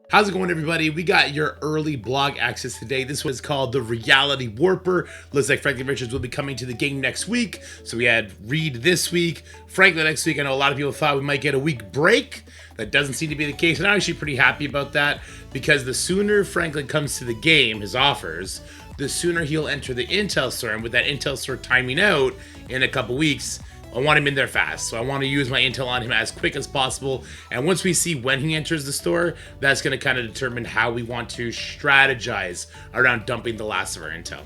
How's it going, everybody? We got your early blog access today. This was called the Reality Warper. Looks like Franklin Richards will be coming to the game next week. So we had Reed this week, Franklin next week. I know a lot of people thought we might get a week break. That doesn't seem to be the case, and I'm actually pretty happy about that because the sooner Franklin comes to the game, his offers, the sooner he'll enter the Intel store. And with that Intel store timing out in a couple weeks, I want him in there fast, so I want to use my intel on him as quick as possible. And once we see when he enters the store, that's going to kind of determine how we want to strategize around dumping the last of our intel.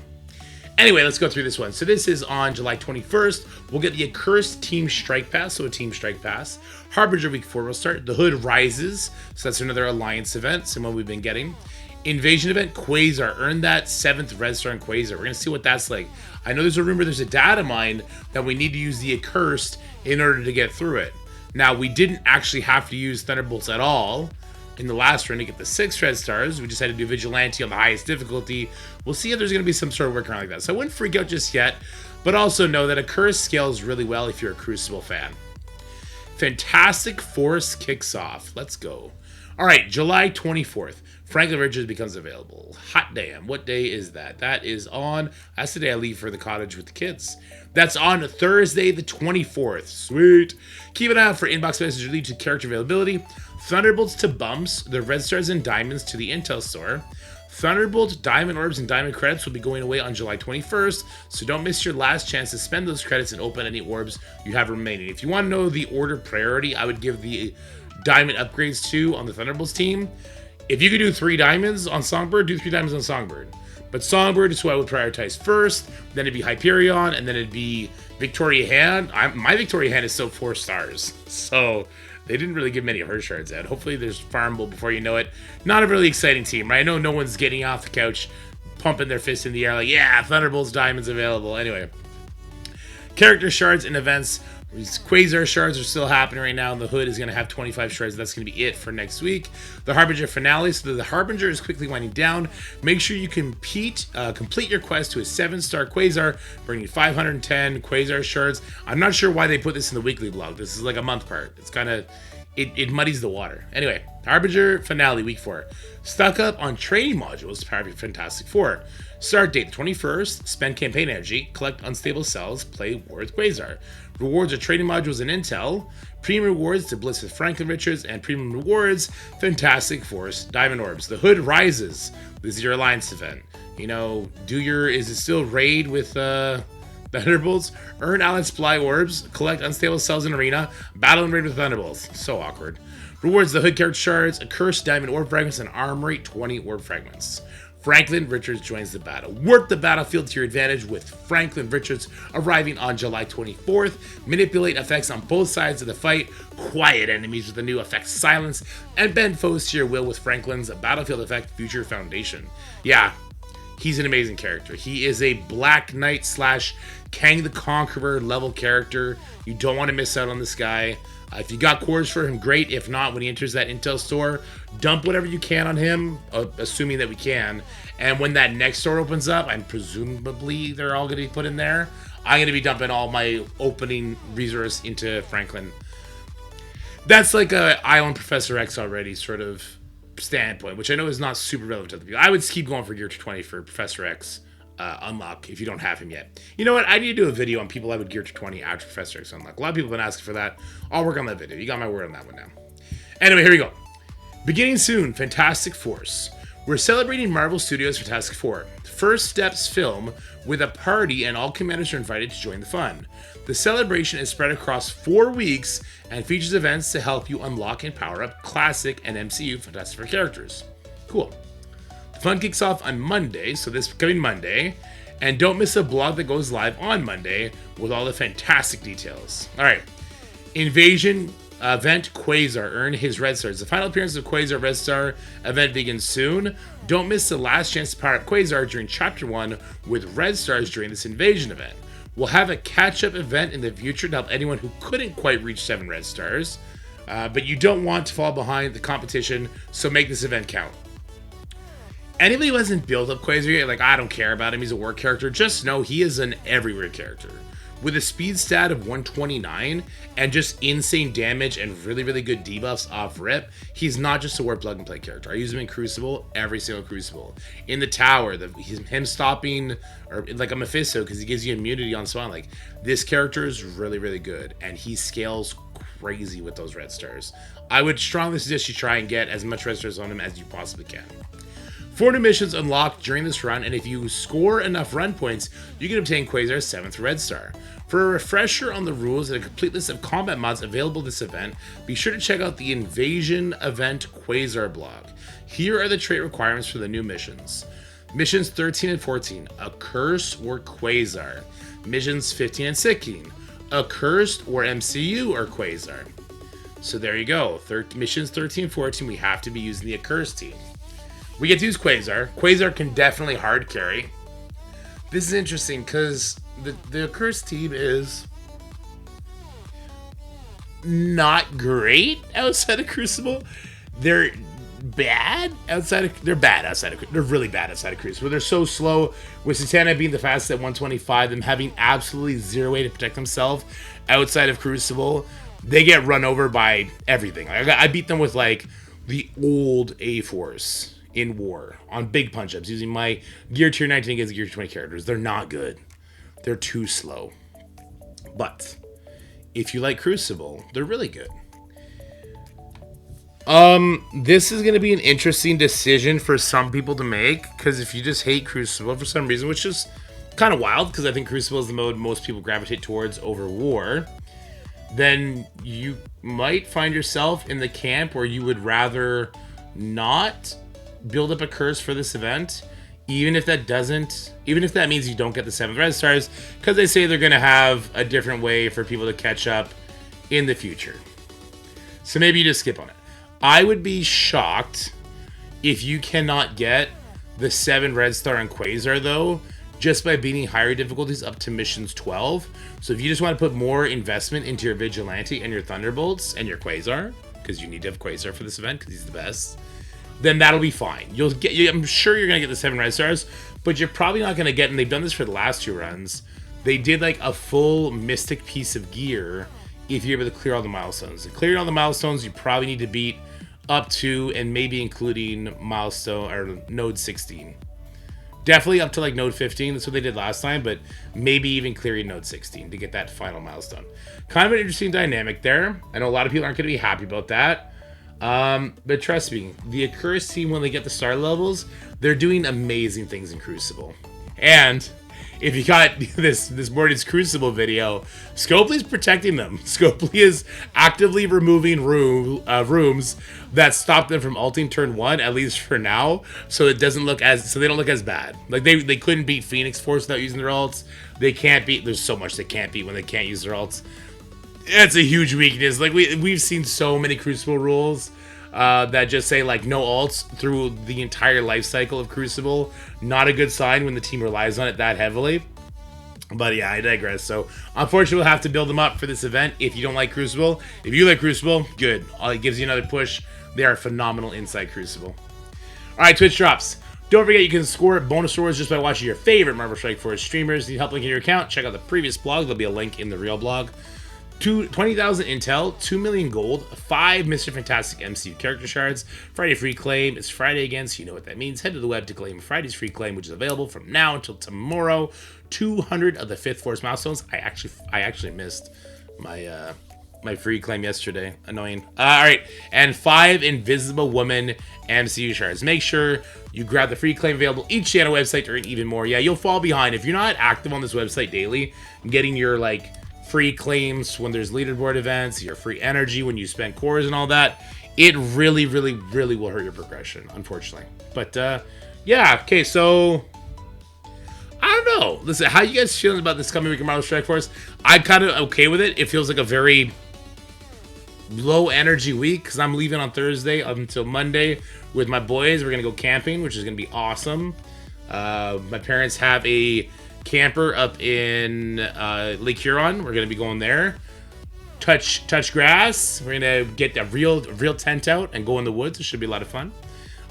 Anyway, let's go through this one. So this is on July 21st. We'll get the Accursed Team Strike Pass, so a Team Strike Pass. Harbinger Week 4 will start. The Hood Rises, so that's another Alliance event, similar we've been getting. Invasion event, Quasar. Earn that 7th Red Star in Quasar. We're going to see what that's like. I know there's a rumor, there's a data mine that we need to use the Accursed in order to get through it. Now, we didn't actually have to use Thunderbolts at all in the last run to get the 6 Red Stars. We just had to do Vigilante on the highest difficulty. We'll see if there's going to be some sort of workaround like that. So I wouldn't freak out just yet, but also know that Accursed scales really well if you're a Crucible fan. Fantastic Force kicks off. Let's go. All right, July 24th. Franklin Richards becomes available. Hot damn. What day is that? That is on... That's the day I leave for the cottage with the kids. That's on Thursday the 24th. Sweet. Keep an eye out for inbox messages lead to character availability. Thunderbolts to bumps. The Red Stars and Diamonds to the Intel store. Thunderbolt, Diamond Orbs, and Diamond Credits will be going away on July 21st, so don't miss your last chance to spend those credits and open any orbs you have remaining. If you want to know the order priority, I would give the Diamond upgrades to on the Thunderbolts team. If you could do 3 diamonds on Songbird, do 3 diamonds on Songbird. But Songbird is who I would prioritize first, then it'd be Hyperion, and then it'd be Victoria Hand. My Victoria Hand is still 4 stars, so they didn't really give many of her shards out. Hopefully there's farmable before you know it. Not a really exciting team, right? I know no one's getting off the couch, pumping their fist in the air like, yeah, Thunderbolts diamonds available. Anyway, character shards and events. These Quasar shards are still happening right now, and the Hood is going to have 25 shards. That's going to be it for next week. The Harbinger finale. So the Harbinger is quickly winding down. Make sure you complete your quest to a 7-star Quasar, bringing 510 Quasar shards. I'm not sure why they put this in the weekly blog. This is like a month part. It's kind of... It muddies the water. Anyway, Harbinger finale, week 4. Stuck up on training modules to power Fantastic Four. Start date, the 21st. Spend campaign energy. Collect unstable cells. Play War with Quasar. Rewards are trading modules and intel. Premium rewards to Bliss with Franklin Richards. And premium rewards, Fantastic Force, Diamond Orbs. The Hood Rises. This is your Alliance event. You know, is it still raid with Thunderbolts? Earn Allied Supply Orbs. Collect unstable cells in arena. Battle and raid with Thunderbolts. So awkward. Rewards the Hood character shards. Accursed Diamond Orb Fragments and Arm Rate 20 Orb Fragments. Franklin Richards joins the battle. Work the battlefield to your advantage with Franklin Richards arriving on July 24th. Manipulate effects on both sides of the fight. Quiet enemies with the new effect Silence. And bend foes to your will with Franklin's battlefield effect Future Foundation. Yeah, he's an amazing character. He is a Black Knight / Kang the Conqueror level character. You don't want to miss out on this guy. If you got cores for him, great. If not, when he enters that Intel store, dump whatever you can on him, assuming that we can. And when that next store opens up, and presumably they're all going to be put in there, I'm going to be dumping all my opening resource into Franklin. That's like a Island Professor X already sort of standpoint, which I know is not super relevant to the people. I would keep going for Gear 20 for Professor X. Unlock if you don't have him yet. You know what? I need to do a video on people I would gear to 20 after Professor X unlock. A lot of people have been asking for that. I'll work on that video. You got my word on that one now. Anyway, here we go. Beginning soon, Fantastic Force. We're celebrating Marvel Studios' Fantastic Four. First Steps film with a party and all commanders are invited to join the fun. The celebration is spread across 4 weeks and features events to help you unlock and power up classic and MCU Fantastic Four characters. Cool. Fun kicks off on Monday, so this coming Monday, and don't miss a blog that goes live on Monday with all the fantastic details. All right, Invasion event Quasar, earn his Red Stars. The final appearance of Quasar Red Star event begins soon. Don't miss the last chance to power up Quasar during Chapter 1 with Red Stars during this Invasion event. We'll have a catch-up event in the future to help anyone who couldn't quite reach 7 Red Stars, but you don't want to fall behind the competition, so make this event count. Anybody who hasn't built up Quasar yet, like, I don't care about him, he's a work character, just know he is an everywhere character. with a speed stat of 129 and just insane damage and really, really good debuffs off rip, he's not just a warp plug and play character. I use him in Crucible, every single Crucible. In the tower, him stopping, or like a Mephisto, because he gives you immunity on spawn. Like, this character is really, really good, and he scales crazy with those red stars. I would strongly suggest you try and get as much red stars on him as you possibly can. 4 new missions unlocked during this run, and if you score enough run points, you can obtain Quasar's 7th red star. For a refresher on the rules and a complete list of combat mods available this event, be sure to check out the Invasion Event Quasar blog. Here are the trait requirements for the new missions. Missions 13 and 14, Accursed or Quasar. Missions 15 and 16, Accursed or MCU or Quasar. So there you go. Missions 13 and 14, we have to be using the Accursed team. We get to use Quasar. Quasar can definitely hard carry. This is interesting because the Accursed team is not great outside of Crucible. They're bad outside of They're really bad outside of Crucible. They're so slow, with Satana being the fastest at 125, them having absolutely zero way to protect themselves outside of Crucible. They get run over by everything. I beat them with like the old A-Force in war on big punch-ups using my gear tier 19 against gear 20 characters. They're not good. They're too slow. But if you like Crucible, they're really good. This is going to be an interesting decision for some people to make, because if you just hate Crucible for some reason, which is kind of wild because I think Crucible is the mode most people gravitate towards over war, then you might find yourself in the camp where you would rather not build up a curse for this event, even if that means you don't get the 7 red stars, because they say they're going to have a different way for people to catch up in the future. So maybe you just skip on it. I would be shocked if you cannot get the 7 red star on Quasar, though, just by beating higher difficulties up to missions 12. So if you just want to put more investment into your Vigilante and your Thunderbolts and your Quasar, because you need to have Quasar for this event because he's the best, then that'll be fine. I'm sure you're going to get the 7 red stars, but you're probably not going to get, and they've done this for the last 2 runs, they did like a full Mystic piece of gear if you're able to clear all the milestones. And clearing all the milestones, you probably need to beat up to and maybe including milestone or node 16. Definitely up to like node 15. That's what they did last time, but maybe even clearing node 16 to get that final milestone. Kind of an interesting dynamic there. I know a lot of people aren't going to be happy about that. But trust me, the Accursed team, when they get the star levels, they're doing amazing things in Crucible. And if you got this morning's Crucible video, Scopely's protecting them. Scopely is actively removing rooms that stop them from ulting turn 1, at least for now, so they don't look as bad. Like they couldn't beat Phoenix Force without using their ults. They can't beat. There's so much they can't beat when they can't use their ults. It's a huge weakness. Like we've seen so many Crucible rules that just say like no ults through the entire life cycle of Crucible. Not a good sign when the team relies on it that heavily. But yeah, I digress. So unfortunately, we'll have to build them up for this event if you don't like Crucible. If you like Crucible, good. It gives you another push. They are phenomenal inside Crucible. All right, Twitch drops. Don't forget you can score bonus rewards just by watching your favorite Marvel Strike Force streamers. Need help linking your account? Check out the previous blog. There'll be a link in the real blog. 20,000 intel, 2 million gold, 5 Mr. Fantastic MCU character shards, Friday free claim. It's Friday again, so you know what that means. Head to the web to claim Friday's free claim, which is available from now until tomorrow. 200 of the 5th Force milestones. I actually missed my my free claim yesterday. Annoying. All right, and 5 Invisible Woman MCU shards. Make sure you grab the free claim available each day on our website to earn even more. Yeah, you'll fall behind if you're not active on this website daily, getting your like free claims when there's leaderboard events, your free energy when you spend cores and all that. It really, really, really will hurt your progression, unfortunately. But yeah, okay, so I don't know. Listen, how you guys feeling about this coming week of Marvel Strike Force? I'm kind of okay with it. It feels like a very low energy week because I'm leaving on Thursday up until Monday with my boys. We're gonna go camping, which is gonna be awesome. My parents have a camper up in Lake Huron. We're gonna be going there. Touch grass. We're gonna get a real tent out and go in the woods. It should be a lot of fun.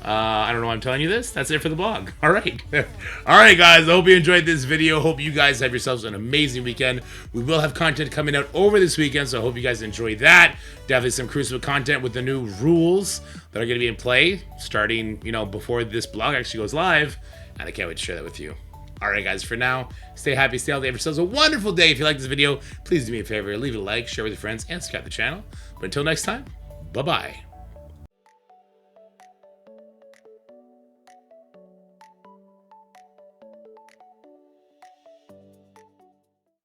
I don't know why I'm telling you this. That's it for the blog. All right. All right, guys. I hope you enjoyed this video. Hope you guys have yourselves an amazing weekend. We will have content coming out over this weekend, so I hope you guys enjoy that. Definitely some Crucible content with the new rules that are going to be in play starting, you know, before this blog actually goes live. And I can't wait to share that with you. All right, guys. For now, stay happy, stay healthy. Have yourselves a wonderful day. If you like this video, please do me a favor. Leave it a like, share with your friends, and subscribe to the channel. But until next time, bye-bye.